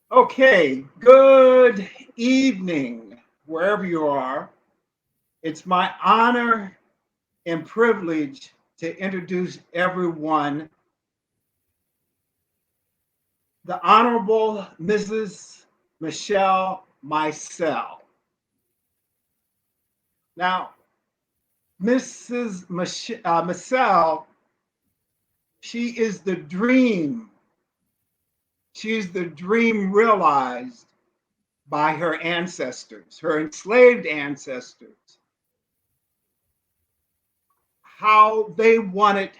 Okay, good evening, wherever you are. It's my honor and privilege to introduce everyone the Honorable Mrs. Michelle Maisel. Now, Maisel, she is the dream. She's the dream realized by her ancestors, her enslaved ancestors, how they wanted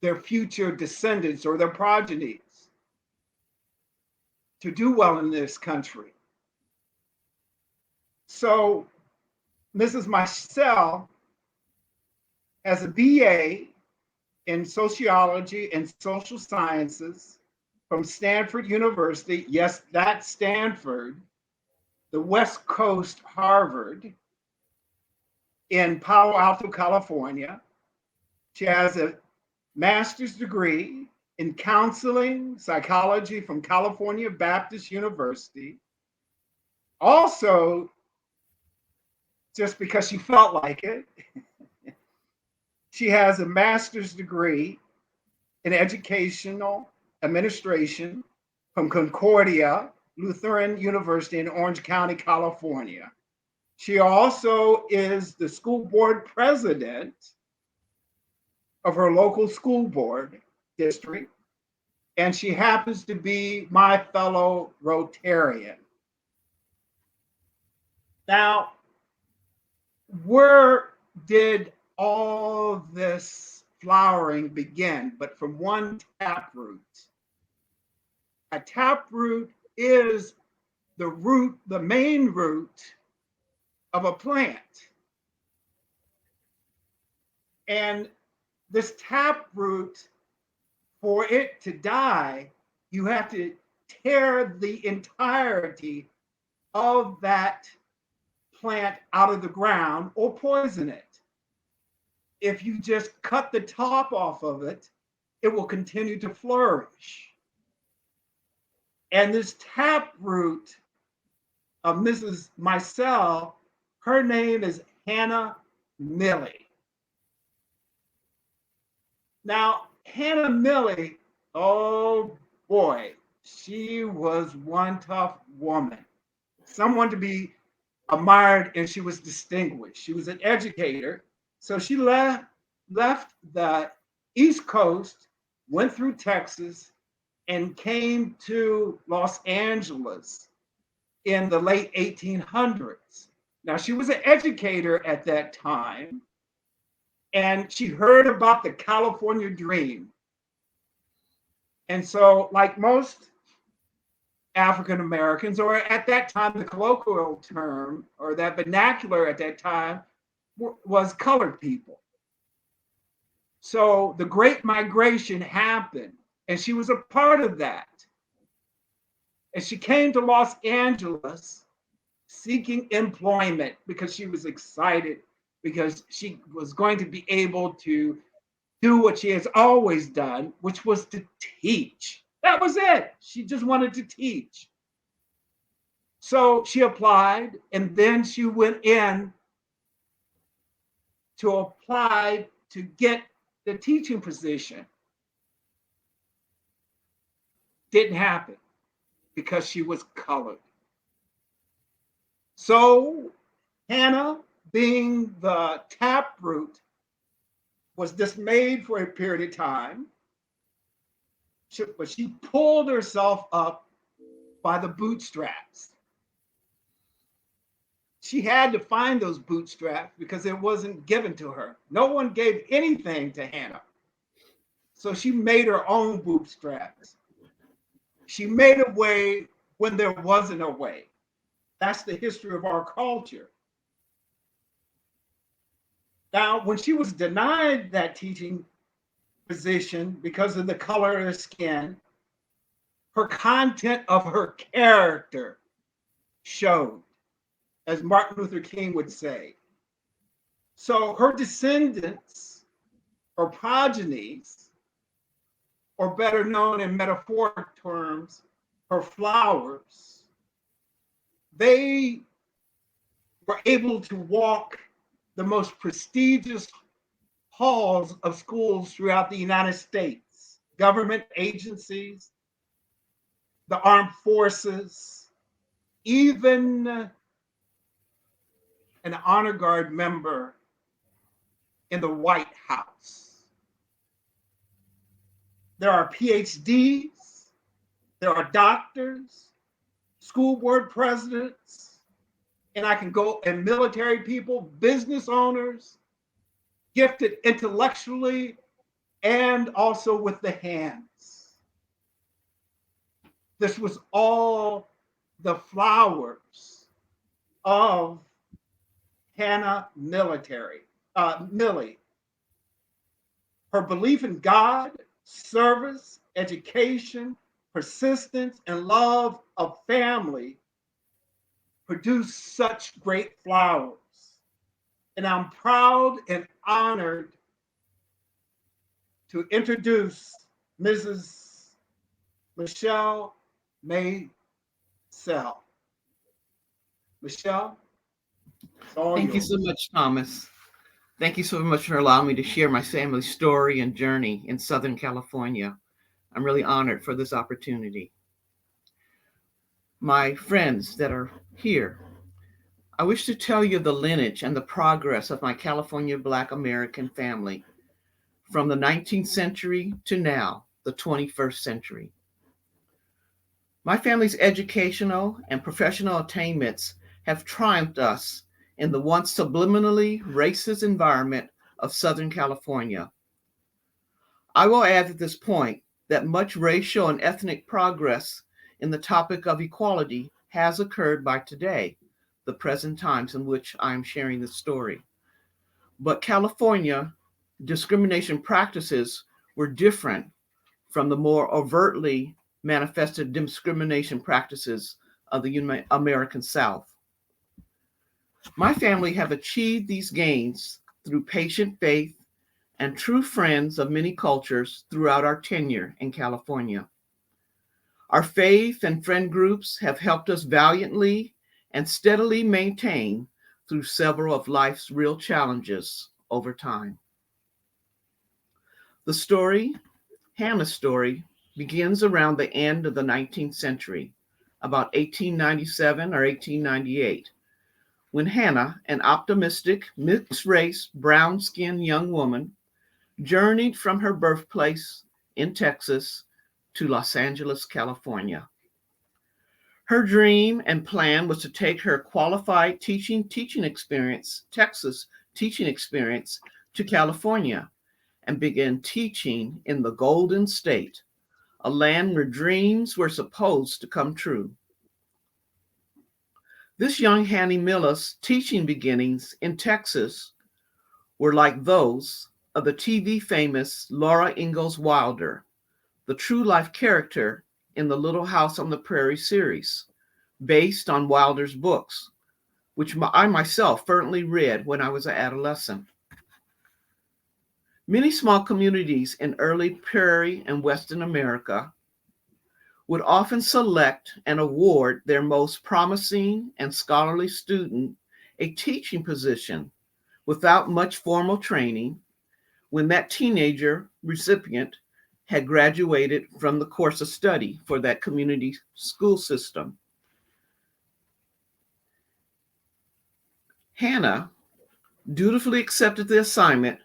their future descendants or their progenies to do well in this country. So Mrs. Marcel has a BA in sociology and social sciences from Stanford University. Yes, that's Stanford, the West Coast Harvard in Palo Alto, California. She has a master's degree in counseling psychology from California Baptist University. Also, just because she felt like it, she has a master's degree in educational administration from Concordia Lutheran University in Orange County, California. She also is the school board president of her local school board district, and she happens to be my fellow Rotarian. Now, where did all this flowering begin? But from one taproot. A taproot is the root, the main root of a plant. And this taproot, for it to die, you have to tear the entirety of that plant out of the ground or poison it. If you just cut the top off of it, it will continue to flourish. And this taproot of Mrs. Maisel, her name is Hannah Millie. Now, Hannah Millie, oh boy, she was one tough woman, someone to be admired, and she was distinguished. She was an educator. So she left the East Coast, went through Texas, and came to Los Angeles in the late 1800s. Now, she was an educator at that time, and she heard about the California dream. And so, like most African Americans, or at that time, the colloquial term or that vernacular at that time was colored people. So the Great Migration happened, and she was a part of that. And she came to Los Angeles seeking employment because she was excited, because she was going to be able to do what she has always done, which was to teach. That was it. She just wanted to teach. So she applied, and then she went in to apply to get the teaching position. Didn't happen because she was colored. So Hannah, being the taproot, was dismayed for a period of time, but she pulled herself up by the bootstraps. She had to find those bootstraps because it wasn't given to her. No one gave anything to Hannah. So she made her own bootstraps. She made a way when there wasn't a way. That's the history of our culture. Now, when she was denied that teaching position because of the color of her skin, her content of her character showed, as Martin Luther King would say. So her descendants or progenies, or better known in metaphoric terms, her flowers, they were able to walk the most prestigious halls of schools throughout the United States, government agencies, the armed forces, even an honor guard member in the White House. There are PhDs, there are doctors, school board presidents, and I can go, and military people, business owners, gifted intellectually and also with the hands. This was all the flowers of Hannah Millie. Her belief in God, service, education, persistence, and love of family produced such great flowers. And I'm proud and honored to introduce Mrs. Michelle Maisel. Michelle, it's all Thank you yours. so much, Thomas. Thank you so much for allowing me to share my family story and journey in Southern California. I'm really honored for this opportunity. My friends that are here, I wish to tell you the lineage and the progress of my California Black American family from the 19th century to now, the 21st century. My family's educational and professional attainments have triumphed us in the once subliminally racist environment of Southern California. I will add at this point that much racial and ethnic progress in the topic of equality has occurred by today, the present times in which I am sharing this story. But California discrimination practices were different from the more overtly manifested discrimination practices of the American South. My family have achieved these gains through patient faith and true friends of many cultures throughout our tenure in California. Our faith and friend groups have helped us valiantly and steadily maintain through several of life's real challenges over time. The story, Hannah's story, begins around the end of the 19th century, about 1897 or 1898, when Hannah, an optimistic, mixed race, brown skinned young woman, journeyed from her birthplace in Texas to Los Angeles, California. Her dream and plan was to take her qualified teaching experience, Texas teaching experience, to California and begin teaching in the Golden State, a land where dreams were supposed to come true. This young Hanny Miller's teaching beginnings in Texas were like those of the TV famous Laura Ingalls Wilder, the true life character in the Little House on the Prairie series, based on Wilder's books, which I myself fervently read when I was an adolescent. Many small communities in early prairie and Western America would often select and award their most promising and scholarly student a teaching position without much formal training when that teenager recipient had graduated from the course of study for that community school system. Hannah dutifully accepted the assignment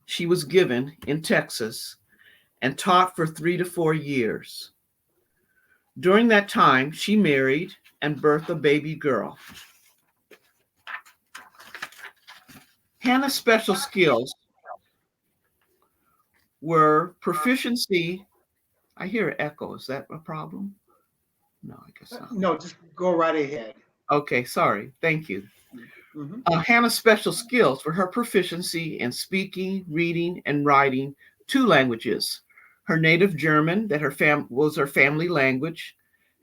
she was given in Texas and taught for 3 to 4 years. During that time, she married and birthed a baby girl. Hannah's special skills were proficiency. I hear an echo. Is that a problem? No, I guess not. No, just go right ahead. Okay, sorry. Thank you. Mhm. Hannah's special skills were her proficiency in speaking, reading, and writing 2 languages. Her native German, that was her family language,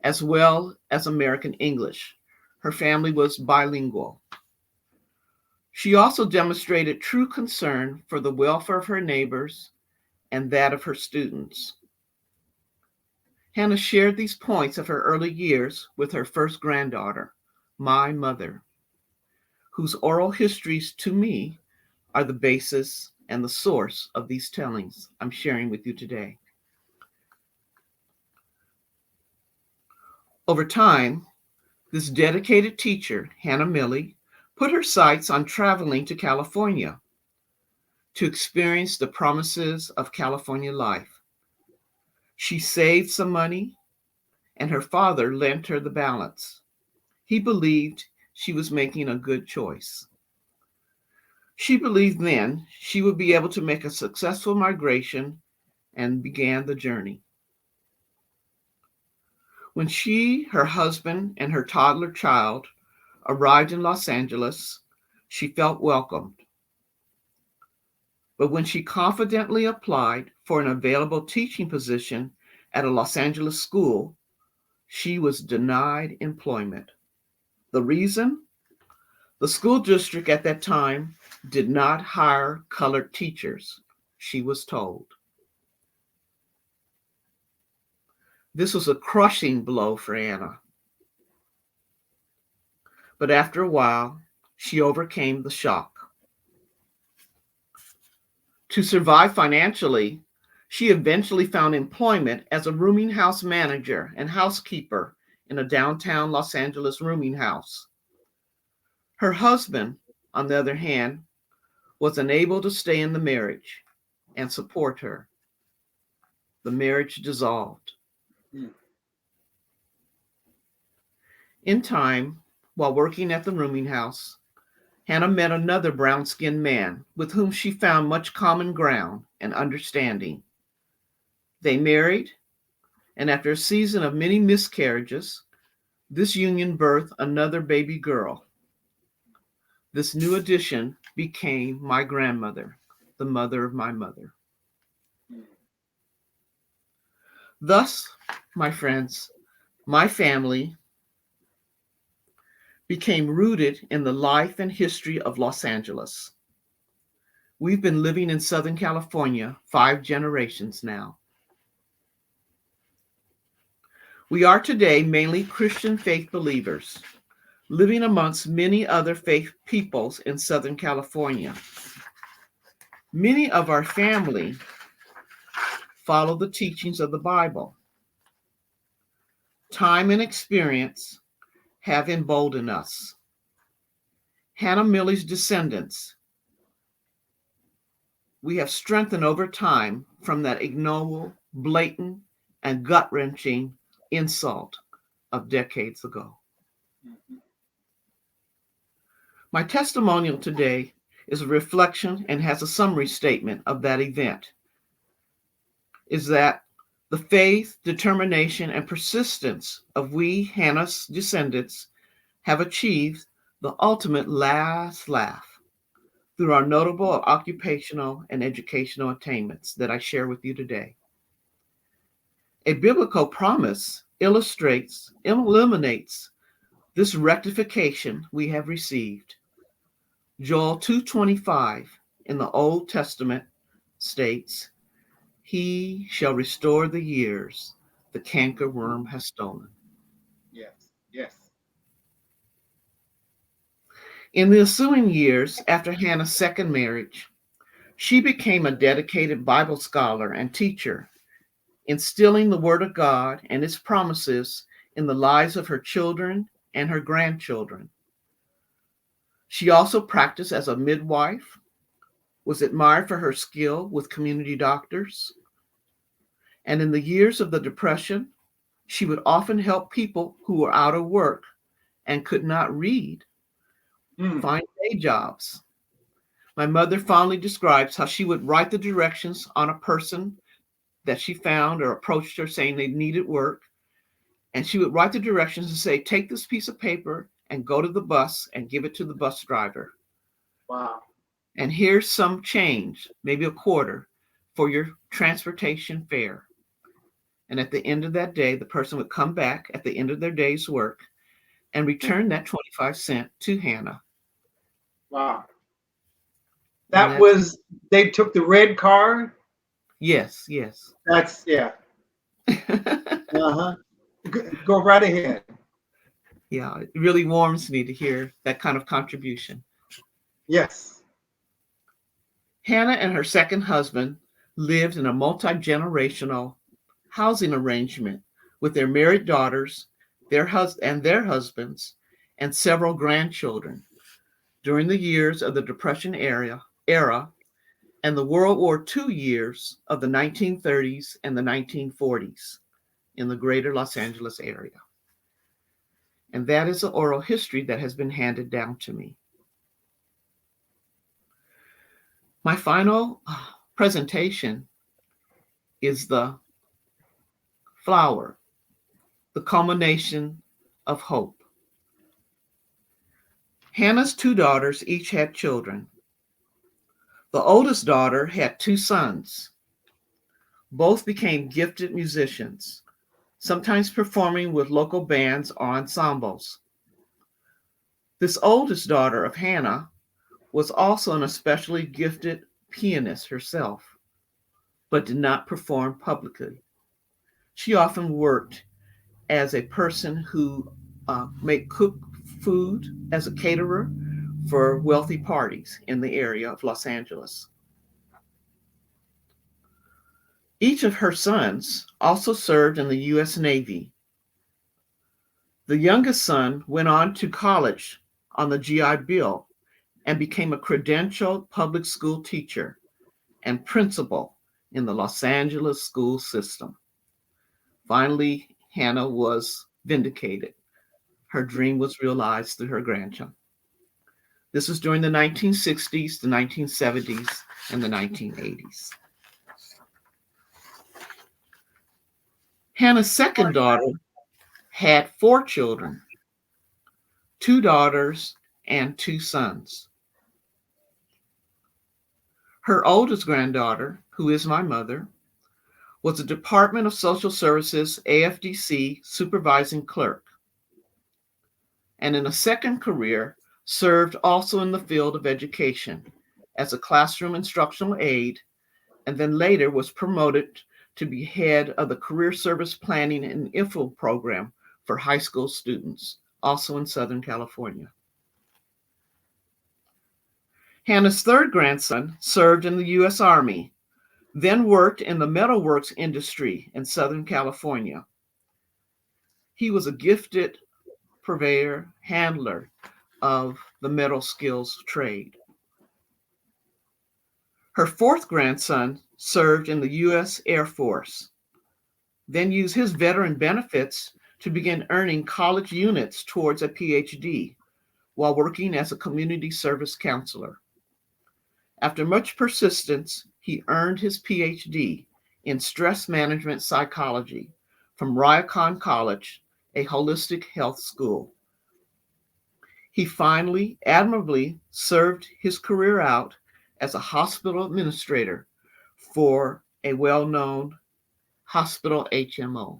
as well as American English. Her family was bilingual. She also demonstrated true concern for the welfare of her neighbors and that of her students. Hannah shared these points of her early years with her first granddaughter, my mother, whose oral histories to me are the basis and the source of these tellings I'm sharing with you today. Over time, this dedicated teacher, Hannah Milley, put her sights on traveling to California to experience the promises of California life. She saved some money, and her father lent her the balance. He believed she was making a good choice. She believed then she would be able to make a successful migration and began the journey. When she, her husband, and her toddler child arrived in Los Angeles, she felt welcomed. But when she confidently applied for an available teaching position at a Los Angeles school, she was denied employment. The reason? The school district at that time did not hire colored teachers, she was told. This was a crushing blow for Anna. But after a while, she overcame the shock. To survive financially, she eventually found employment as a rooming house manager and housekeeper in a downtown Los Angeles rooming house. Her husband, on the other hand, was unable to stay in the marriage and support her. The marriage dissolved. Mm. In time, while working at the rooming house, Hannah met another brown-skinned man with whom she found much common ground and understanding. They married, and after a season of many miscarriages, this union birthed another baby girl. This new addition became my grandmother, the mother of my mother. Thus, my friends, my family became rooted in the life and history of Los Angeles. We've been living in Southern California 5 generations now. We are today mainly Christian faith believers, living amongst many other faith peoples in Southern California. Many of our family follow the teachings of the Bible. Time and experience have emboldened us. Hannah Milley's descendants, we have strengthened over time from that ignoble, blatant, and gut-wrenching insult of decades ago. My testimonial today is a reflection and has a summary statement of that event. Is that the faith, determination, and persistence of we, Hannah's descendants, have achieved the ultimate last laugh through our notable occupational and educational attainments that I share with you today. A biblical promise illuminates this rectification we have received. Joel 2:25 in the Old Testament states, "He shall restore the years the cankerworm has stolen." Yes, yes. In the ensuing years after Hannah's second marriage, she became a dedicated Bible scholar and teacher, instilling the Word of God and its promises in the lives of her children and her grandchildren. She also practiced as a midwife, was admired for her skill with community doctors, and in the years of the Depression, she would often help people who were out of work and could not read find day jobs. My mother fondly describes how she would write the directions on a person that she found or approached her saying they needed work. And she would write the directions and say, take this piece of paper and go to the bus and give it to the bus driver. Wow. And here's some change, maybe a quarter, for your transportation fare. And at the end of that day, the person would come back at the end of their day's work and return that 25 cents to Hannah. Wow. And That was, they took the red car? Yes, yes. That's, yeah. Uh-huh. Go right ahead. Yeah, it really warms me to hear that kind of contribution. Yes. Hannah and her second husband lived in a multi generational housing arrangement with their married daughters, their husbands, and several grandchildren during the years of the era and the World War II years of the 1930s and the 1940s in the greater Los Angeles area. And that is the oral history that has been handed down to me. My final presentation is the flower, the culmination of hope. Hannah's two daughters each had children. The oldest daughter had two sons. Both became gifted musicians, sometimes performing with local bands or ensembles. This oldest daughter of Hannah was also an especially gifted pianist herself, but did not perform publicly. She often worked as a person who may cook food as a caterer for wealthy parties in the area of Los Angeles. Each of her sons also served in the U.S. Navy. The youngest son went on to college on the GI Bill and became a credentialed public school teacher and principal in the Los Angeles school system. Finally, Hannah was vindicated. Her dream was realized through her grandson. This was during the 1960s, the 1970s, and the 1980s. Hannah's second daughter had four children, two daughters and two sons. Her oldest granddaughter, who is my mother, was a Department of Social Services AFDC supervising clerk, and in a second career served also in the field of education as a classroom instructional aide, and then later was promoted to be head of the Career Service Planning and Info program for high school students, also in Southern California. Hannah's third grandson served in the U.S. Army, then worked in the metalworks industry in Southern California. He was a gifted purveyor, handler of the metal skills trade. Her fourth grandson served in the U.S. Air Force, then used his veteran benefits to begin earning college units towards a PhD while working as a community service counselor. After much persistence, he earned his PhD in stress management psychology from Ryacon College, a holistic health school. He finally admirably served his career out as a hospital administrator for a well-known hospital HMO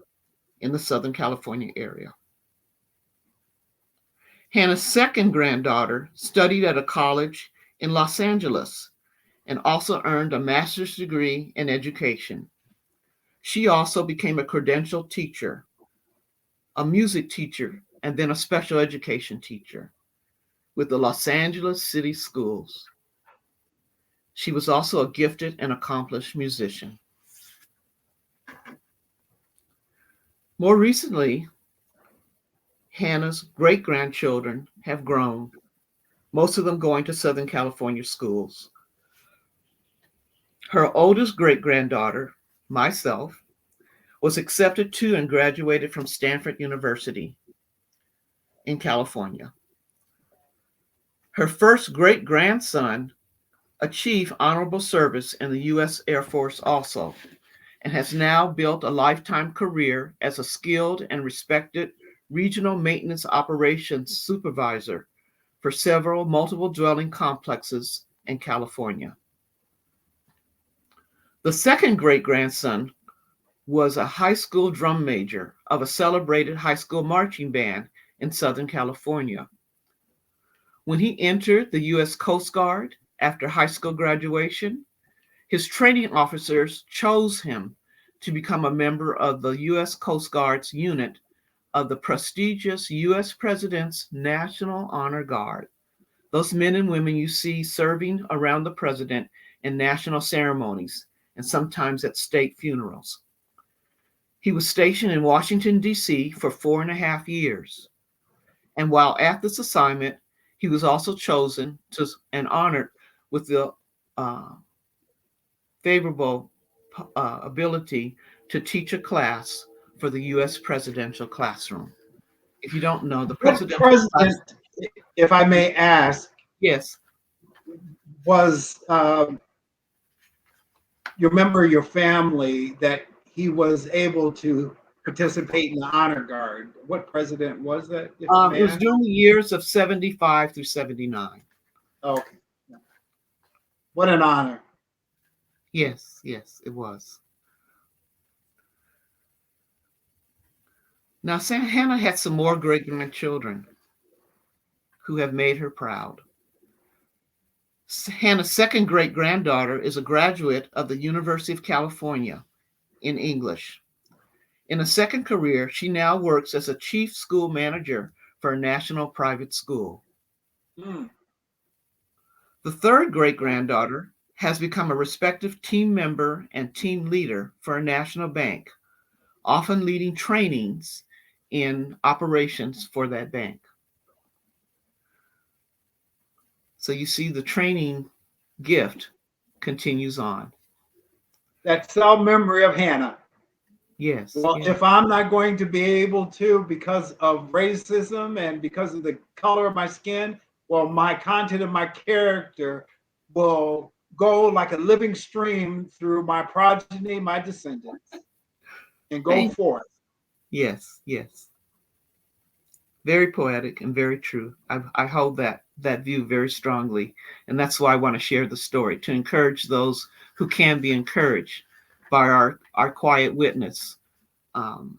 in the Southern California area. Hannah's second granddaughter studied at a college in Los Angeles and also earned a master's degree in education. She also became a credentialed teacher, a music teacher, and then a special education teacher with the Los Angeles City Schools. She was also a gifted and accomplished musician. More recently, Hannah's great-grandchildren have grown, most of them going to Southern California schools. Her oldest great-granddaughter, myself, was accepted to and graduated from Stanford University in California. Her first great-grandson achieved honorable service in the U.S. Air Force also, and has now built a lifetime career as a skilled and respected regional maintenance operations supervisor for several multiple dwelling complexes in California. The second great-grandson was a high school drum major of a celebrated high school marching band in Southern California. When he entered the U.S. Coast Guard after high school graduation, his training officers chose him to become a member of the U.S. Coast Guard's unit of the prestigious U.S. President's National Honor Guard. Those men and women you see serving around the president in national ceremonies and sometimes at state funerals. He was stationed in Washington, D.C. for 4.5 years. And while at this assignment, he was also chosen to and honored with the uh, favorable ability to teach a class for the U.S. presidential classroom. If you don't know, the What presidential class, president, if I may ask, yes, was you remember your family that he was able to participate in the honor guard? What president was that, if I it may was ask? during the years of 75 through 79. Okay. What an honor. Yes, yes, it was. Now, Hannah had some more great grandchildren who have made her proud. Hannah's second great granddaughter is a graduate of the University of California in English. In a second career, she now works as a chief school manager for a national private school. Mm. The third great granddaughter has become a respected team member and team leader for a national bank, often leading trainings in operations for that bank. So you see the training gift continues on. That cell memory of Hannah. Yes, Well, yes. if I'm not going to be able to because of racism and because of the color of my skin, well, my content of my character will go like a living stream through my progeny, my descendants, and go Thank forth. Yes, yes. Very poetic and very true. I hold that view very strongly, and that's why I want to share the story to encourage those who can be encouraged by our quiet witness. Um,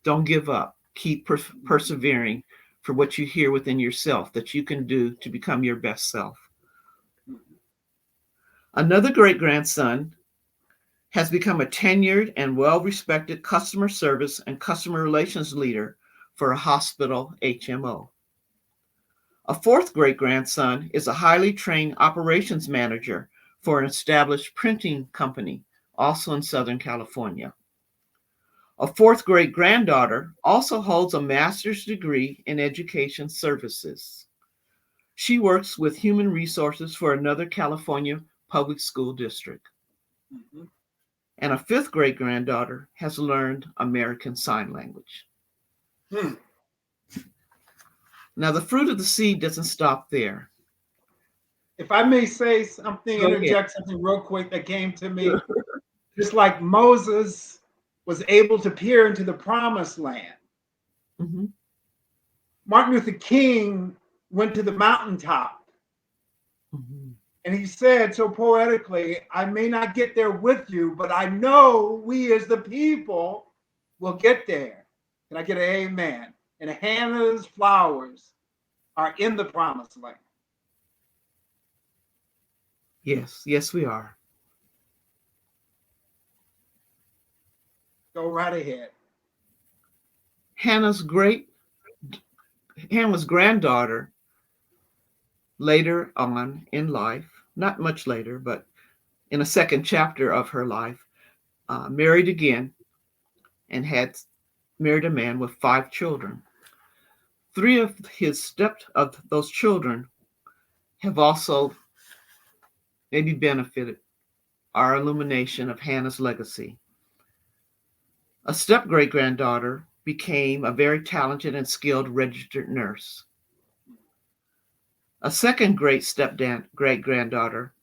don't give up. Keep persevering for what you hear within yourself that you can do to become your best self. Another great grandson has become a tenured and well respected customer service and customer relations leader for a hospital HMO. A fourth great grandson is a highly trained operations manager for an established printing company, also in Southern California. A fourth great granddaughter also holds a master's degree in education services. She works with human resources for another California public school district. Mhm. And a fifth great granddaughter has learned American Sign Language. Hmm. Now, the fruit of the seed doesn't stop there. If I may say something, Go ahead. interject something real quick that came to me, just like Moses was able to peer into the promised land, Mm-hmm. Martin Luther King went to the mountaintop Mm-hmm. and he said so poetically, I may not get there with you, but I know we as the people will get there. Can I get an amen? And Hannah's flowers are in the promised land. Yes, yes, we are. Go right ahead. Hannah's great Hannah's granddaughter later on in life, not much later, but in a second chapter of her life, married again and had married a man with 5 children. Three of those children have also maybe benefited our illumination of Hannah's legacy. A step great granddaughter became a very talented and skilled registered nurse. A second great great granddaughter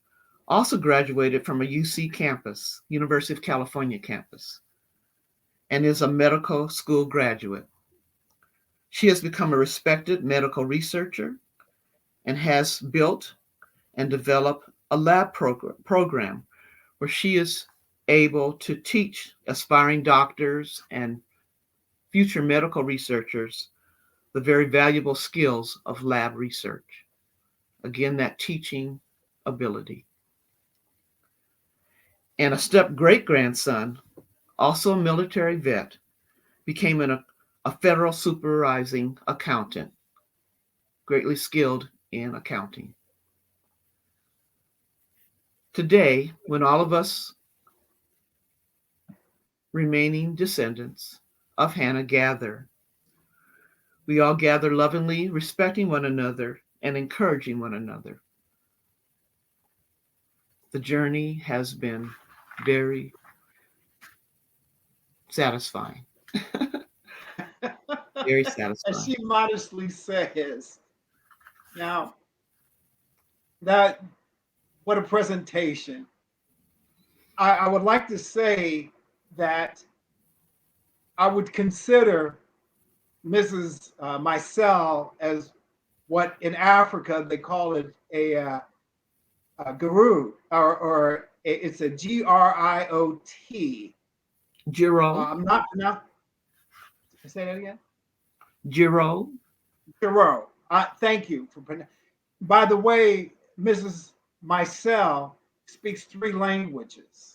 also graduated from a UC campus, University of California campus, and is a medical school graduate. She has become a respected medical researcher and has built and developed a lab program where she is able to teach aspiring doctors and future medical researchers the very valuable skills of lab research. Again, that teaching ability. And a step great grandson also a military vet, became a federal supervising accountant, greatly skilled in accounting. Today, when all of us remaining descendants of Hannah gather, we all gather lovingly, respecting one another and encouraging one another. The journey has been very satisfying, very As satisfying. she modestly says. Now, that what a presentation. I would like to say that I would consider Mrs. Maisel as what in Africa they call it a guru, or it's a GRIOT. Giro, I'm not, say that again. Giro, Giro. Thank you for. By the way, Mrs. Maisel speaks three languages.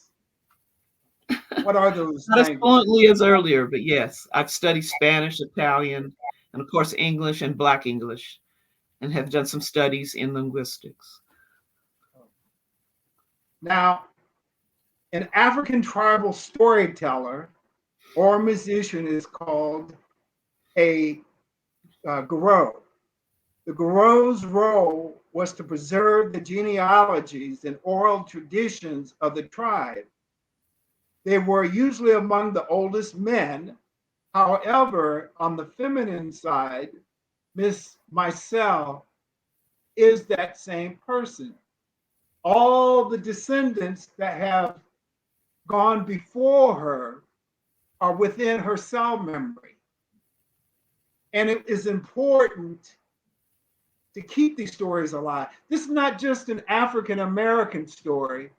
What are those not as languages? fluently as earlier, but yes, I've studied Spanish, Italian, and of course English and Black English, and have done some studies in linguistics. Now, an African tribal storyteller or musician is called a Garo. The Garo's role was to preserve the genealogies and oral traditions of the tribe. They were usually among the oldest men. However, on the feminine side, Miss Maisel is that same person. All the descendants that have gone before her are within her cell memory. And it is important to keep these stories alive. This is not just an African American story.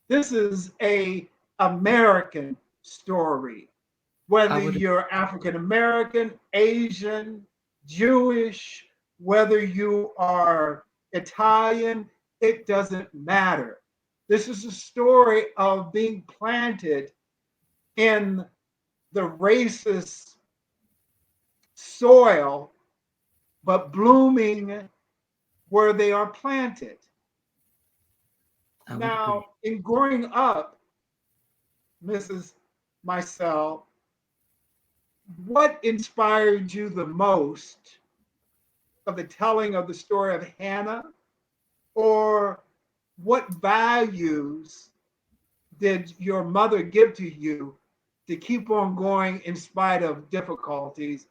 This is a American story. I Whether would you're African American, Asian, Jewish, whether you are Italian, it doesn't matter. This is a story of being planted in the racist soil, but blooming where they are planted. I would agree. Now, in growing up, Mrs. Maisel, what inspired you the most of the telling of the story of Hannah, or what values did your mother give to you to keep on going in spite of difficulties?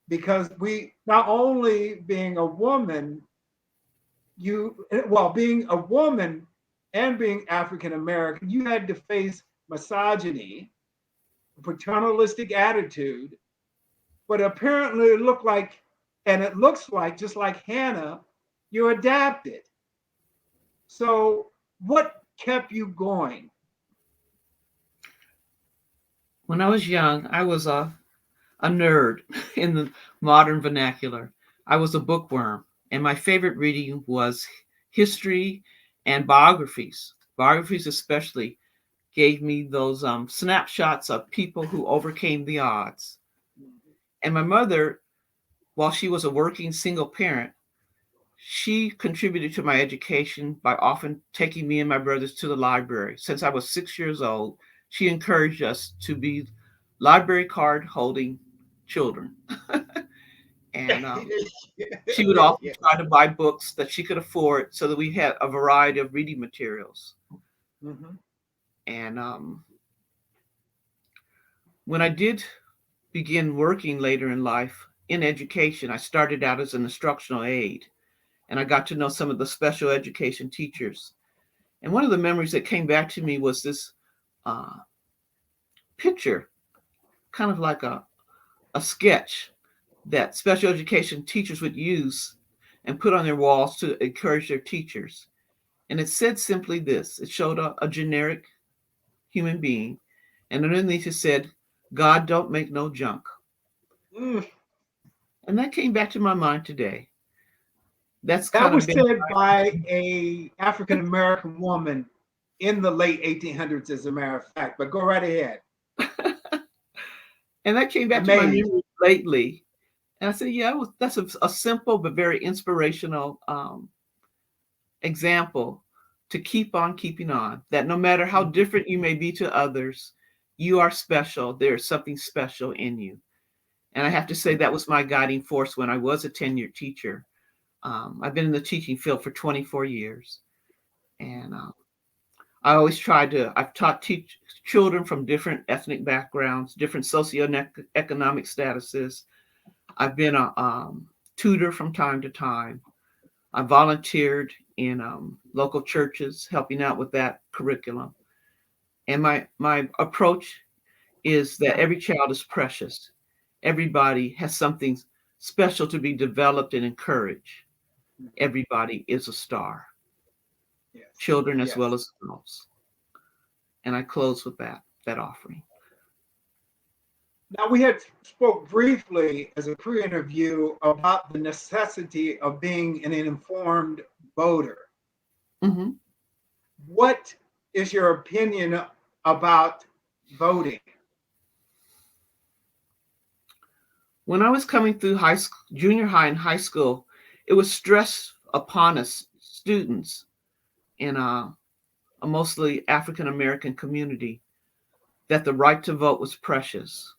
Because we, not only being a woman, being a woman and being African American, you had to face misogyny, paternalistic attitude, but apparently it looked like, and it looks like, just like Hannah, you adapted. So, what kept you going? When I was young, I was a nerd in the modern vernacular. I was a bookworm, and my favorite reading was history and biographies. Biographies, especially, gave me those snapshots of people who overcame the odds. And my mother, while she was a working single parent, she contributed to my education by often taking me and my brothers to the library. Since I was 6 years old, she encouraged us to be library card holding children. And she would often Yeah. try to buy books that she could afford so that we had a variety of reading materials. Mhm. And when I did begin working later in life in education, I started out as an instructional aide and I got to know some of the special education teachers. And one of the memories that came back to me was this uh, picture, kind of like a sketch that special education teachers would use and put on their walls to encourage their teachers. And it said simply this: it showed a generic human being, and underneath it said, God don't make no junk. Mm. And that came back to my mind today. That's That kind of was been, said by a African American woman in the late 1800s, as a matter of fact. But go right ahead. And that came back to my Amazing. memory lately. And I said, yeah, that's a simple but very inspirational example to keep on keeping on. That no matter how Mhm. different you may be to others, you are special. There's something special in you. And I have to say that was my guiding force when I was a tenured teacher. I've been in the teaching field for 24 years. And I always tried to, I've taught children from different ethnic backgrounds, different socioeconomic statuses. I've been a tutor from time to time. I volunteered in local churches, helping out with that curriculum. And my approach is that every child is precious. Everybody has something special to be developed and encouraged. Mhm. Everybody is a star, Yes. children as well Yes. as adults. And I close with that offering. Now, we had spoke briefly as a pre-interview about the necessity of being an informed voter. Hmm. What is your opinion about voting? When I was coming through high school, junior high and high school, it was stressed upon us students in a mostly African American community that the right to vote was precious.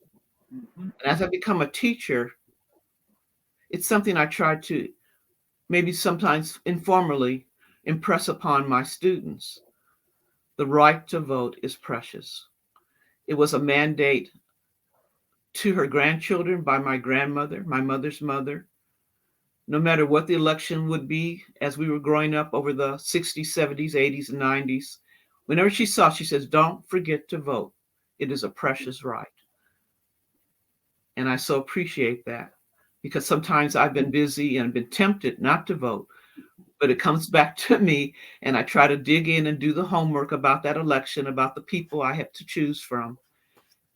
Mhm. And as I become a teacher, it's something I try to maybe sometimes informally impress upon my students. The right to vote is precious. It was a mandate to her grandchildren by my grandmother, my mother's mother. No matter what the election would be as we were growing up over the 60s, 70s, 80s, and 90s, whenever she saw, she says, don't forget to vote. It is a precious right. And I so appreciate that because sometimes I've been busy and been tempted not to vote, but it comes back to me and I try to dig in and do the homework about that election, about the people I have to choose from.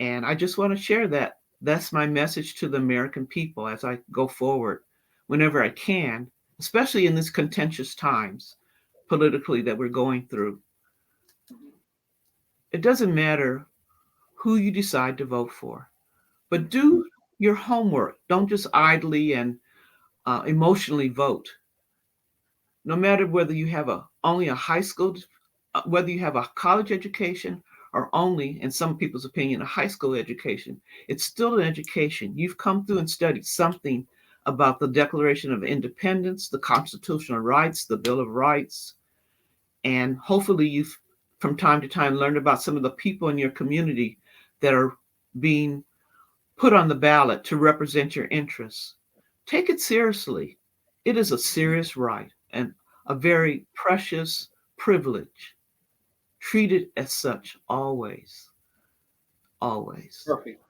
And I just want to share that. That's my message to the American people as I go forward whenever I can, especially in these contentious times politically that we're going through. It doesn't matter who you decide to vote for, but Mhm. do your homework. Don't just idly and emotionally vote. No matter whether you have only a high school, whether you have a college education or only, in some people's opinion, a high school education, it's still an education. You've come through and studied something about the Declaration of Independence, the constitutional rights, the Bill of Rights, and hopefully you've from time to time learned about some of the people in your community that are being put on the ballot to represent your interests. Take it seriously. It is a serious right and a very precious privilege. Treat it as such always, always. Perfect.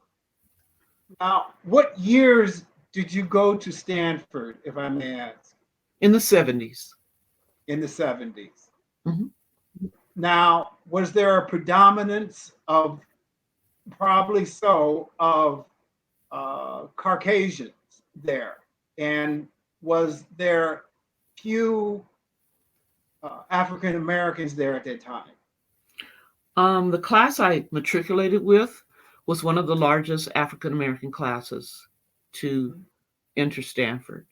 Now, what years did you go to Stanford, if I may ask, In the 70s. in the 70s? Mhm. Now, was there a predominance of, probably so, of Caucasians there? And was there few African Americans there at that time? The class I matriculated with was one of the largest African American classes to Mhm. enter Stanford.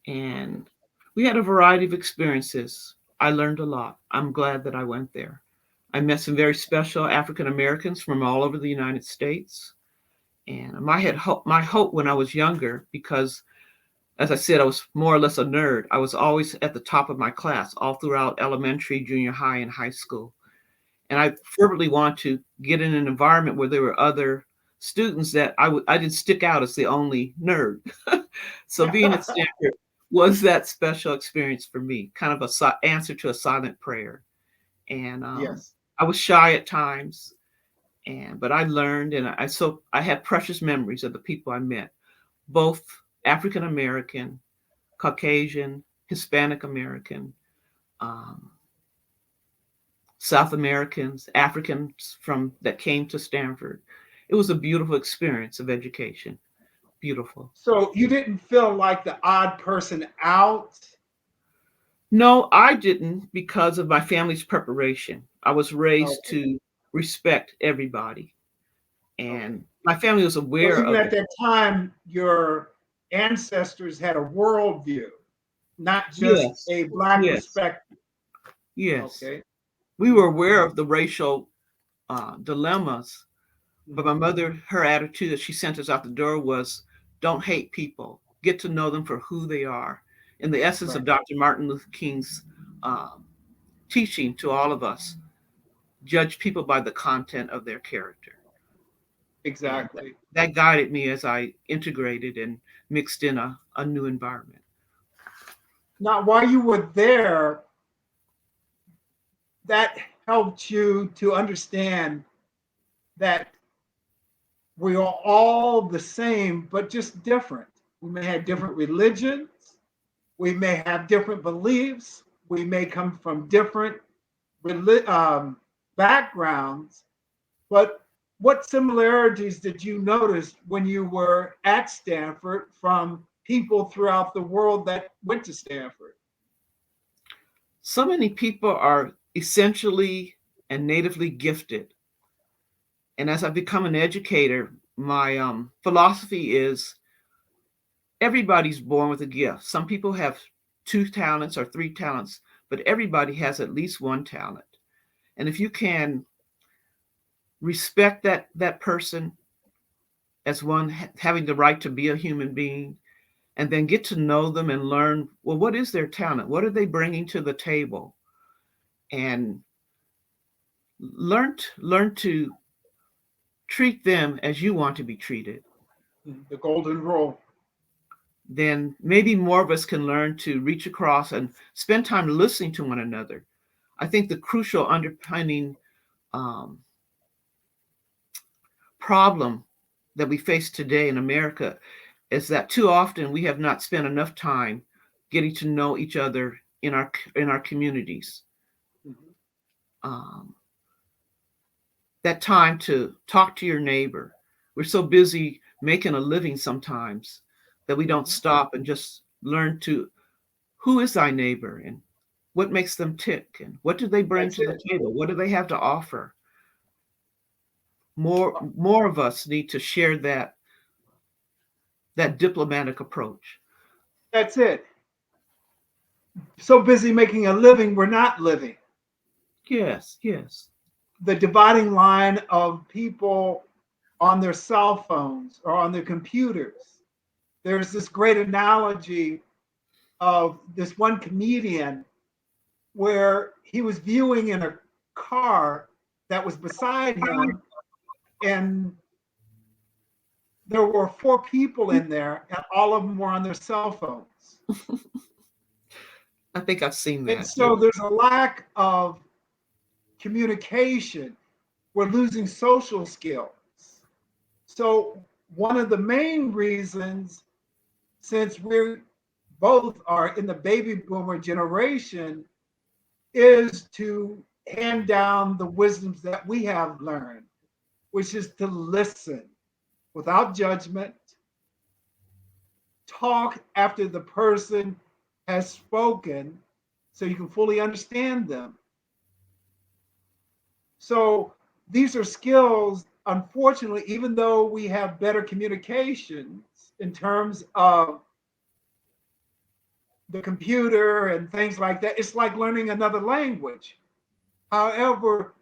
And we had a variety of experiences. I learned a lot. I'm glad that I went there. I met some very special African Americans from all over the United States. And my hope when I was younger, because as I said, I was more or less a nerd. I was always at the top of my class all throughout elementary, junior high, and high school. And I fervently want to get in an environment where there were other students that I didn't stick out as the only nerd. So being at Stanford was that special experience for me, kind of a answer to a silent prayer. And Yes. I was shy at times, and but I learned, and I had precious memories of the people I met, both African American, Caucasian, Hispanic American, um, South Americans, Africans from that came to Stanford. It was a beautiful experience of education. Beautiful. So you didn't feel like the odd person out? No, I didn't because of my family's preparation. I was raised Okay. to respect everybody. Okay. And my family was So aware even of at it. that time, your ancestors had a worldview, not just Yes, a black yes, perspective. yes. Okay. We were aware of the racial dilemmas, but my Mhm. mother, her attitude that she sent us out the door was, don't hate people, get to know them for who they are. In the essence Right. of Dr. Martin Luther King's uh, teaching to all of us, judge people by the content of their character. And Exactly. that guided me as I integrated and mixed in a new environment. Now, while you were there, that helped you to understand that we are all the same, but just different. We may have different religions, we may have different beliefs, we may come from different um, backgrounds, but what similarities did you notice when you were at Stanford from people throughout the world that went to Stanford? So many people are essentially and natively gifted. And as I become an educator, my philosophy is everybody's born with a gift. Some people have two talents or three talents, but everybody has at least one talent. And if you can respect that person as one having the right to be a human being, and then get to know them and learn, well, what is their talent? What are they bringing to the table? And learn to treat them as you want to be treated, The golden rule. then maybe more of us can learn to reach across and spend time listening to one another. I think the crucial underpinning um, problem that we face today in America is that too often we have not spent enough time getting to know each other in our communities. Mhm. Um, that time to talk to your neighbor. We're so busy making a living sometimes that we don't Mhm. stop and just learn to who is thy neighbor and what makes them tick and what do they bring That's to the it. table? What do they have to offer? More of us need to share that diplomatic approach. That's it. So busy making a living, we're not living. Yes, yes. The dividing line of people on their cell phones or on their computers. There's this great analogy of this one comedian where he was viewing in a car that was beside him, and there were four people in there, and all of them were on their cell phones. I think I've seen And that. Yeah. so there's a lack of communication. We're losing social skills. So, one of the main reasons, since we both are in the baby boomer generation, is to hand down the wisdoms that we have learned, which is to listen without judgment, talk after the person has spoken so you can fully understand them. So these are skills, unfortunately, even though we have better communications in terms of the computer and things like that, it's like learning another language. However,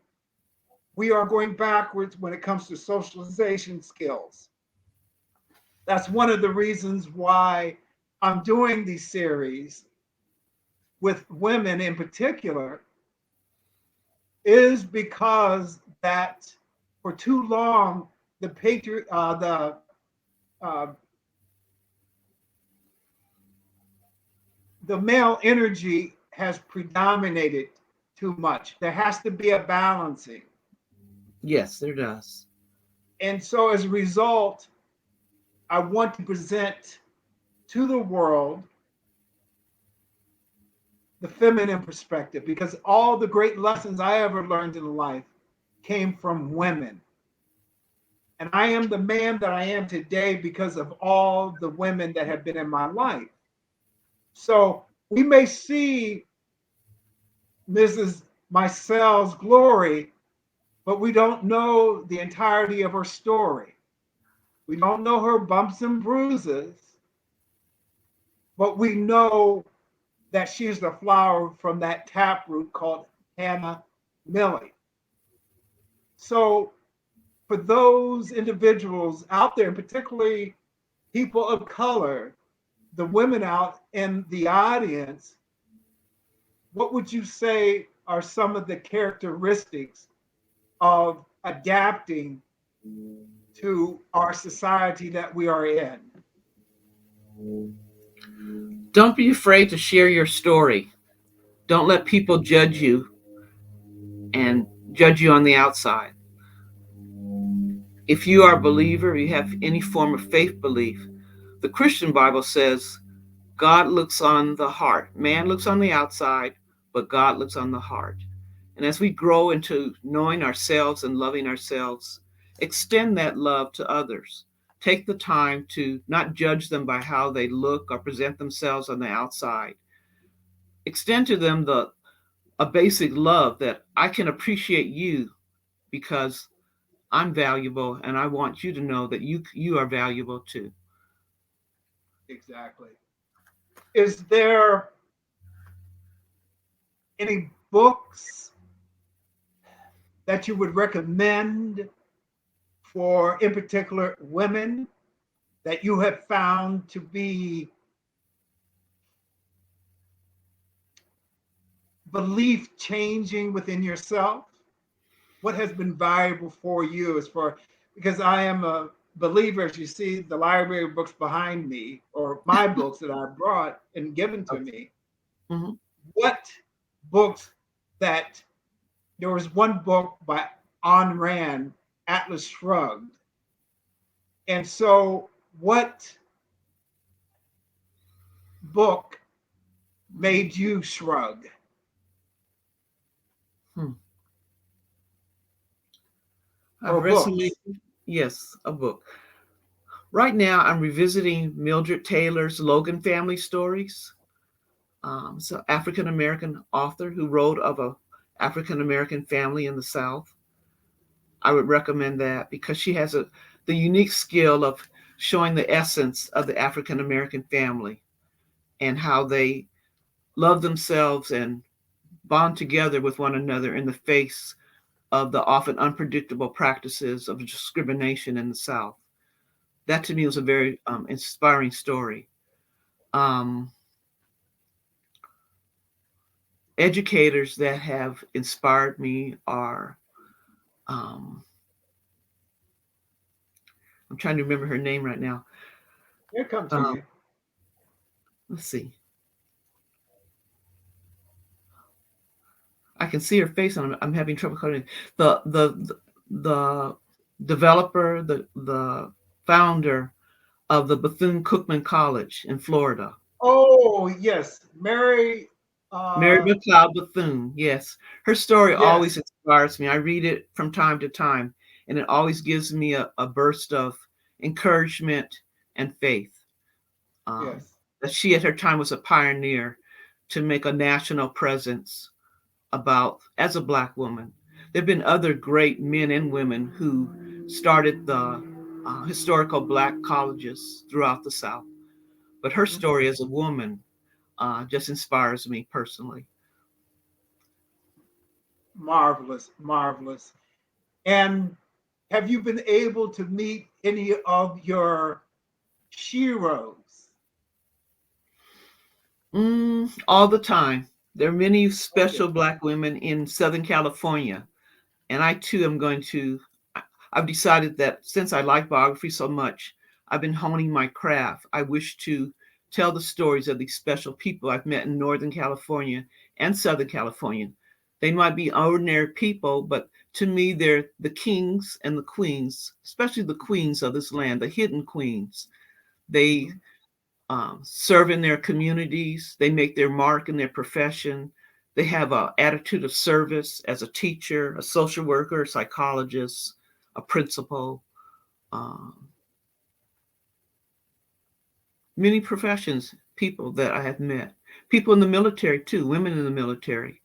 we are going backwards when it comes to socialization skills. That's one of the reasons why I'm doing these series with women in particular, is because that for too long uh, the male energy has predominated too much. There has to be a balancing, Yes, there does. and so as a result, I want to present to the world the feminine perspective, because all the great lessons I ever learned in life came from women. And I am the man that I am today because of all the women that have been in my life. So we may see Mrs. Maisel's glory, but we don't know the entirety of her story. We don't know her bumps and bruises, but we know that she's the flower from that taproot called Hannah Millie. So, for those individuals out there, and particularly people of color, the women out in the audience, what would you say are some of the characteristics of adapting to our society that we are in? Don't be afraid to share your story. Don't let people judge you and judge you on the outside. If you are a believer, you have any form of faith belief, the Christian Bible says God looks on the heart. Man looks on the outside, but God looks on the heart. And as we grow into knowing ourselves and loving ourselves, extend that love to others. Take the time to not judge them by how they look or present themselves on the outside. Extend to them a basic love that I can appreciate you because I'm valuable and I want you to know that you are valuable too. Exactly. Is there any books that you would recommend for, in particular, women that you have found to be belief changing within yourself? What has been valuable for you as far, because I am a believer, as you see the library of books behind me, or my books that I brought and given to me. Mhm. What books that there was one book by Ayn Rand, Atlas Shrugged. And so, what book made you shrug, Hmm. or I've recently, books? yes, a book. Right now, I'm revisiting Mildred Taylor's Logan Family Stories. It's an African American author who wrote of a African American family in the South. I would recommend that because she has the unique skill of showing the essence of the African American family and how they love themselves and bond together with one another in the face of the often unpredictable practices of discrimination in the South. That to me was a very inspiring story. Um, Educators that have inspired me are, um, I'm trying to remember her name right now. They come to Um, you. let's see. I can see her face, and I'm having trouble coding. The developer, the founder of the Bethune Cookman College in Florida. Oh, yes. Mary Uh, McLeod Bethune, yes. Her story always yes, inspires me. I read it from time to time, and it always gives me a burst of encouragement and faith. yes. That she at her time was a pioneer to make a national presence about as a Black woman. There have been other great men and women who started the historical Black colleges throughout the South, but her Mhm. story as a woman just inspires me personally. Marvelous, marvelous. And have you been able to meet any of your sheroes? All the time. There are many Okay. special Black women in Southern California, and I too am going to. I've decided that since I like biography so much, I've been honing my craft. I wish to tell the stories of these special people I've met in Northern California and Southern California. They might be ordinary people, but to me, they're the kings and the queens, especially the queens of this land, the hidden queens. They Mhm. serve in their communities. They make their mark in their profession. They have an attitude of service as a teacher, a social worker, a psychologist, a principal, um, many professions, people that I have met, people in the military too, women in the military.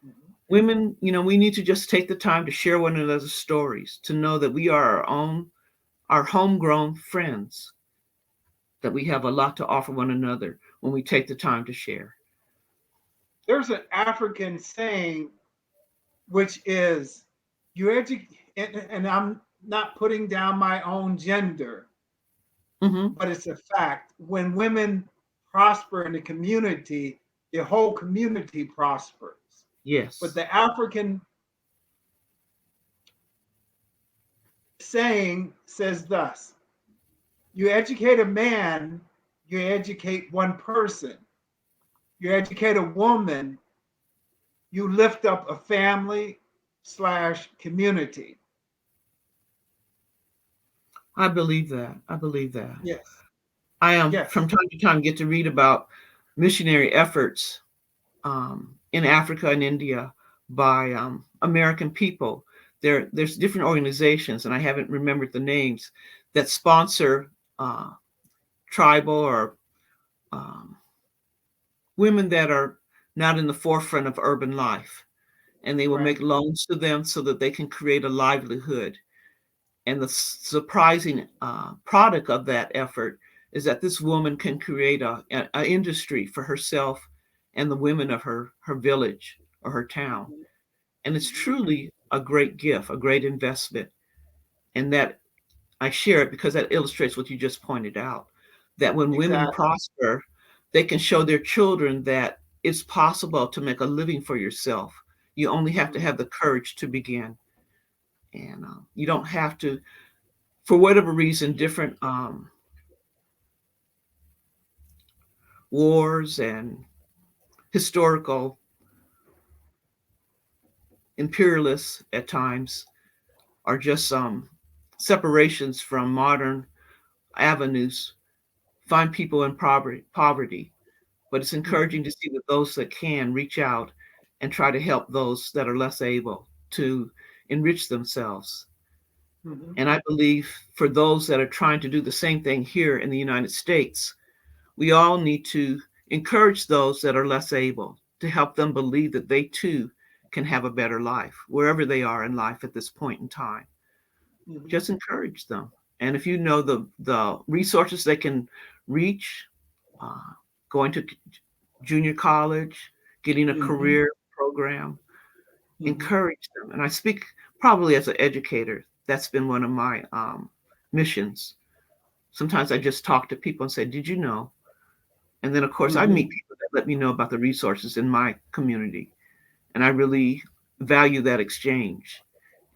Mhm. Women, we need to just take the time to share one another's stories, to know that we are our own, our homegrown friends, that we have a lot to offer one another when we take the time to share. There's an African saying which is you educate, and I'm not putting down my own gender, Hmm. but it's a fact. When women prosper in the community, the whole community prospers. But Yes. the African saying says thus: you educate a man, you educate one person. You educate a woman, you lift up a family slash community. I believe that. I believe that. Yes, I am yes. from time to time get to read about missionary efforts in Africa and India by American people. There's different organizations, and I haven't remembered the names, that sponsor uh, tribal or um, women that are not in the forefront of urban life, and they will Right. make loans to them so that they can create a livelihood. And the surprising product of that effort is that this woman can create a industry for herself and the women of her village or her town. Mhm, And it's mhm. truly a great gift, a great investment. And that I share it because that illustrates what you just pointed out, that when women Exactly. prosper, they can show their children that it's possible to make a living for yourself. You only have to Mhm, have the courage to begin. And you don't have to, for whatever reason, different wars and historical imperialists at times are just separations from modern avenues, find people in poverty. But it's encouraging mhm, to see that those that can reach out and try to help those that are less able to enrich themselves. mhm. And I believe for those that are trying to do the same thing here in the United States, we all need to encourage those that are less able to help them believe that they too can have a better life wherever they are in life at this point in time. Mhm, Just encourage them. And if you know the resources they can reach, uh, going to junior college, getting a mhm, career program, mhm, encourage them. And I speak probably as an educator. That's been one of my missions. Sometimes I just talk to people and say, "Did you know?" And then, of course, I meet mhm, people that let me know about the resources in my community. And I really value that exchange.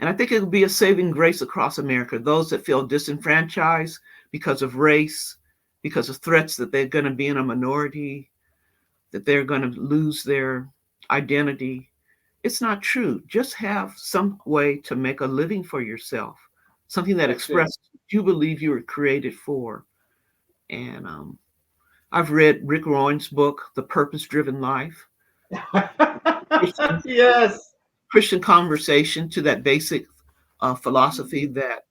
And I think it would be a saving grace across America. Those that feel disenfranchised because of race, because of threats that they're going to be in a minority, that they're going to lose their identity. It's not true. Just have some way to make a living for yourself, something that that's it. expresses what you believe you were created for. And I've read Rick Warren's book, The Purpose Driven Life, Christian, Yes. Christian conversation to that basic philosophy Mhm, that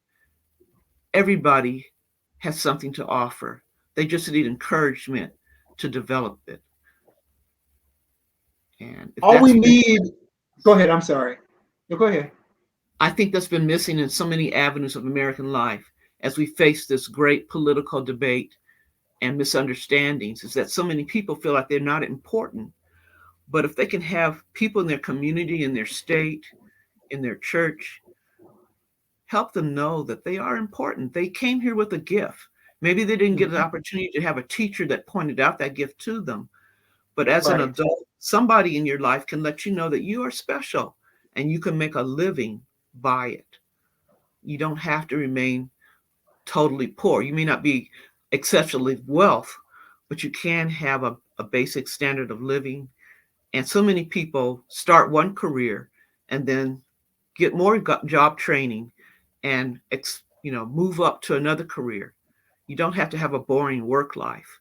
everybody has something to offer. They just need encouragement to develop it. And if all we that's been, need, go ahead. I'm sorry. No, go ahead. I think that's been missing in so many avenues of American life as we face this great political debate and misunderstandings, is that so many people feel like they're not important. But if they can have people in their community, in their state, in their church, help them know that they are important. They came here with a gift. Maybe they didn't get the Mhm, opportunity to have a teacher that pointed out that gift to them. But as an right. adult, somebody in your life can let you know that you are special and you can make a living by it. You don't have to remain totally poor. You may not be exceptionally wealth, but you can have a basic standard of living. And so many people start one career and then get more job training and move up to another career. You don't have to have a boring work life.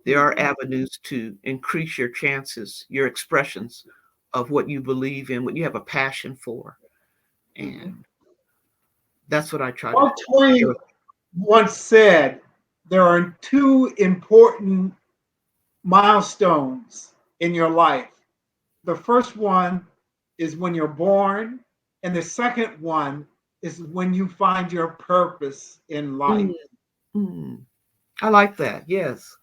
There are Mhm, avenues to increase your chances, your expressions of what you believe in, what you have a passion for. mhm. And that's what I try to Mark share Twain with. once said there are two important milestones in your life. The first one is when you're born, and the second one is when you find your purpose in life. Mm, mm. I like that. Yes.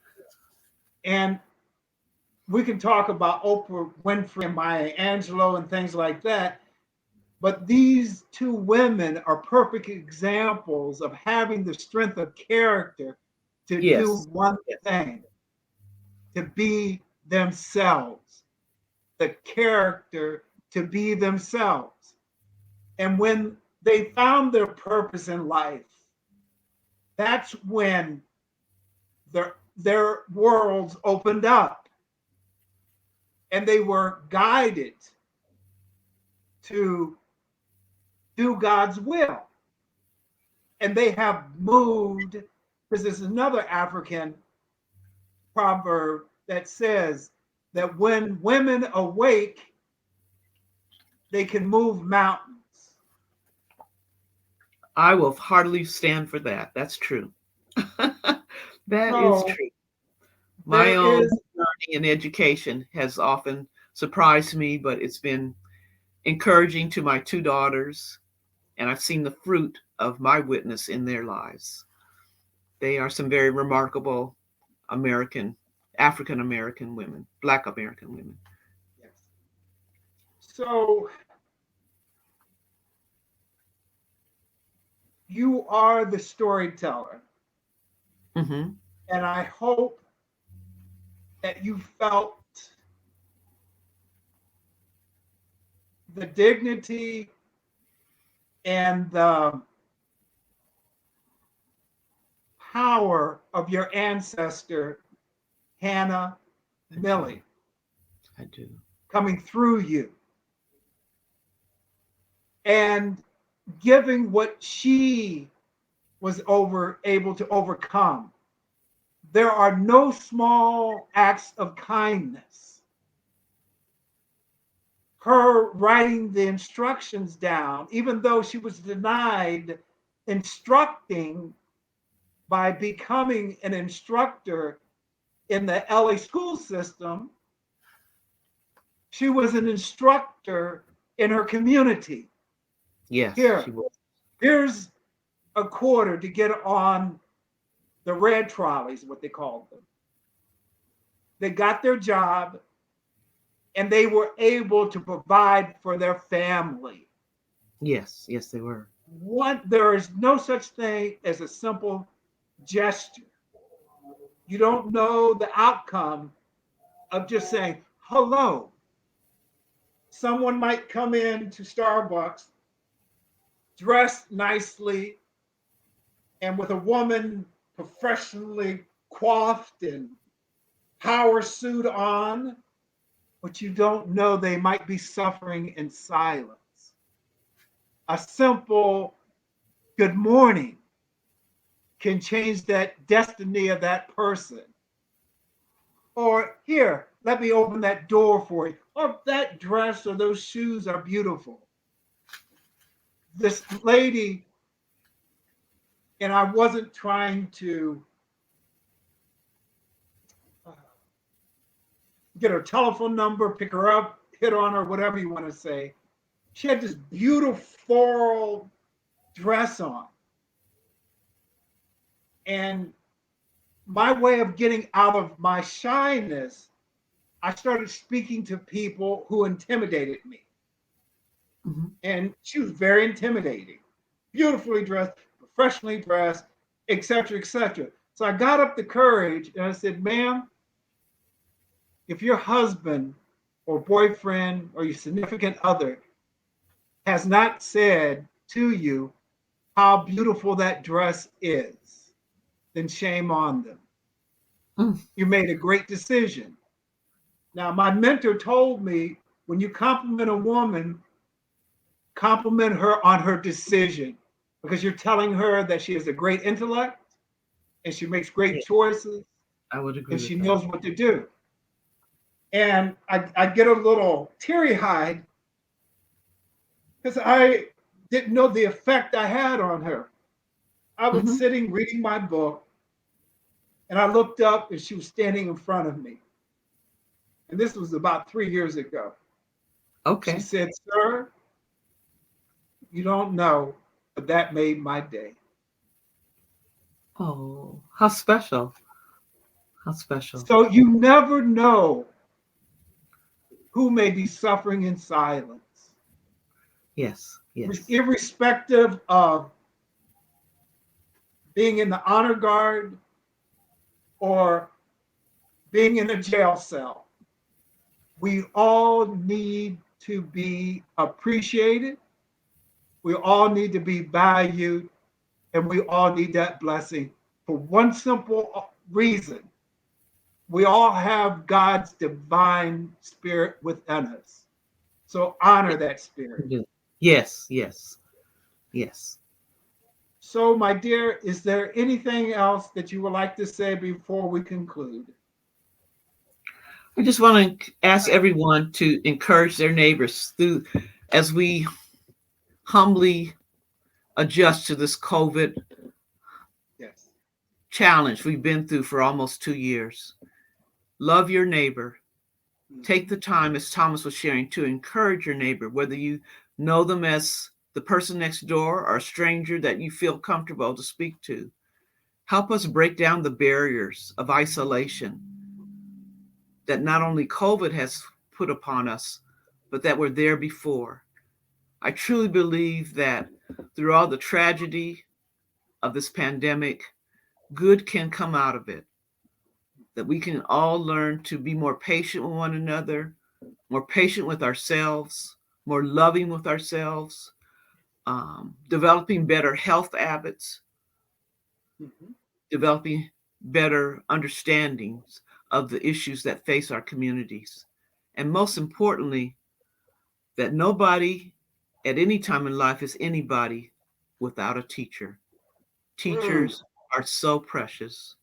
And we can talk about Oprah Winfrey and Maya Angelou and things like that. But these two women are perfect examples of having the strength of character to do Yes. one Yes. thing, to be themselves, the character to be themselves. And when they found their purpose in life, that's when their worlds opened up and they were guided to do God's will. And they have moved, because there's another African proverb that says that when women awake, they can move mountains. I will hardly stand for that. That's true. That is So true. My there own is, learning and education has often surprised me, but it's been encouraging to my two daughters, and I've seen the fruit of my witness in their lives. They are some very remarkable American, African American women, Black American women. yes. So you are the storyteller. Hmm. And I hope that you felt the dignity and the power of your ancestor, Hannah I do. Millie, I do. coming through you and giving what she was able to overcome. There are no small acts of kindness. Her writing the instructions down, even though she was denied instructing by becoming an instructor in the LA school system, she was an instructor in her community. Yes, she Here, was. here's a quarter to get on the red trolleys, what they called them. They got their job and they were able to provide for their family. Yes, yes, they were. There is no such thing as a simple gesture. You don't know the outcome of just saying hello. Someone might come in to Starbucks dressed nicely and with a woman professionally coiffed and power suit on, but you don't know they might be suffering in silence. A simple good morning can change that destiny of that person. Or here, let me open that door for you. Or that dress or those shoes are beautiful. This lady, and I wasn't trying to uh, get her telephone number, pick her up, hit on her, whatever you want to say. She had this beautiful floral dress on. And my way of getting out of my shyness, I started speaking to people who intimidated me. Hmm. And she was very intimidating, beautifully dressed, professionally dressed, etc., etc. So I got up the courage and I said, ma'am, if your husband or boyfriend or your significant other has not said to you how beautiful that dress is, then shame on them. Mm. You made a great decision. Now, my mentor told me when you compliment a woman, compliment her on her decision because you're telling her that she has a great intellect and she makes great Yeah, choices I would agree and she with that. knows what to do. And I get a little teary eyed because I didn't know the effect I had on her. I was Hmm. sitting reading my book and I looked up and she was standing in front of me. And this was about 3 years ago. She Okay. said, sir, you don't know. but that made my day. Oh, how special. How special. So you never know who may be suffering in silence, Yes, yes. irrespective of being in the honor guard or being in a jail cell. We all need to be appreciated. We all need to be valued, and we all need that blessing for one simple reason. We all have God's divine spirit within us. So honor that spirit. Yes, yes, yes. So, my dear, is there anything else that you would like to say before we conclude? I just want to ask everyone to encourage their neighbors through as we humbly adjust to this COVID Yes. challenge we've been through for almost 2 years. Love your neighbor. Take Mhm. the time, as Thomas was sharing, to encourage your neighbor, whether you know them as the person next door or a stranger that you feel comfortable to speak to. Help us break down the barriers of isolation that not only COVID has put upon us, but that were there before. I truly believe that through all the tragedy of this pandemic, good can come out of it. That we can all learn to be more patient with one another, more patient with ourselves, more loving with ourselves, developing better health habits, Mhm. developing better understandings of the issues that face our communities. And most importantly, that nobody at any time in life is anybody without a teacher. Mm. Teachers are so precious.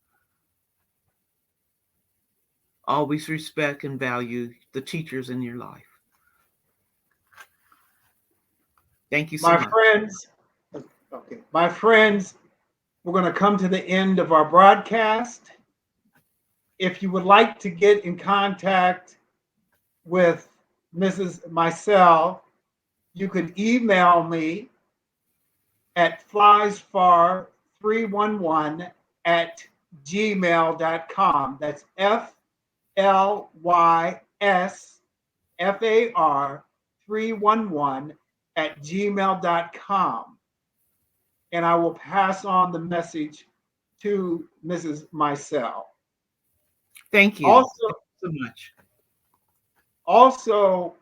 Always respect and value the teachers in your life. Thank you so My much. friends, okay, my friends, we're going to come to the end of our broadcast. If you would like to get in contact with Mrs. Maisel, you could email me at flysfar311 at gmail.com. That's FLYSFAR 311 at gmail.com. And I will pass on the message to Mrs. Maisel. Thank you. Also, Thank you so much. also,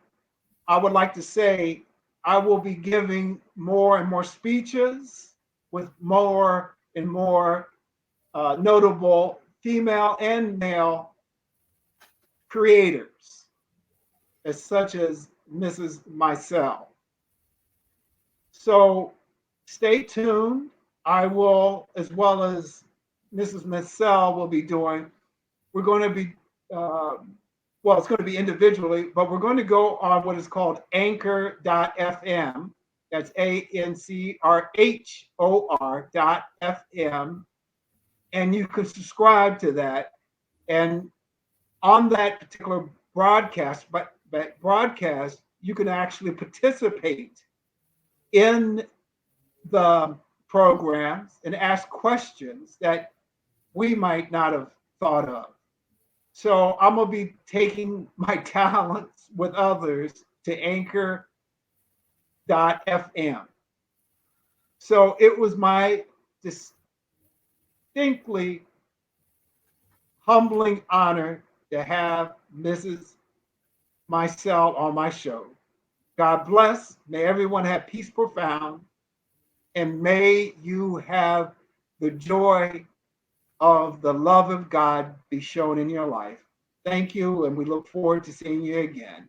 I would like to say I will be giving more and more speeches with more and more notable female and male creators, as such as Mrs. Maisel. So stay tuned. I will, as well as Mrs. Maisel will be doing, we're going to be, uh, well, it's going to be individually, but we're going to go on what is called anchor.fm. That's ANCRHOR.FM. And you can subscribe to that. And on that particular broadcast, you can actually participate in the programs and ask questions that we might not have thought of. So I'm gonna be taking my talents with others to anchor.fm. So it was my distinctly humbling honor to have Mrs. Maisel on my show. God bless. May everyone have peace profound, and may you have the joy of the love of God be shown in your life. Thank you, and we look forward to seeing you again.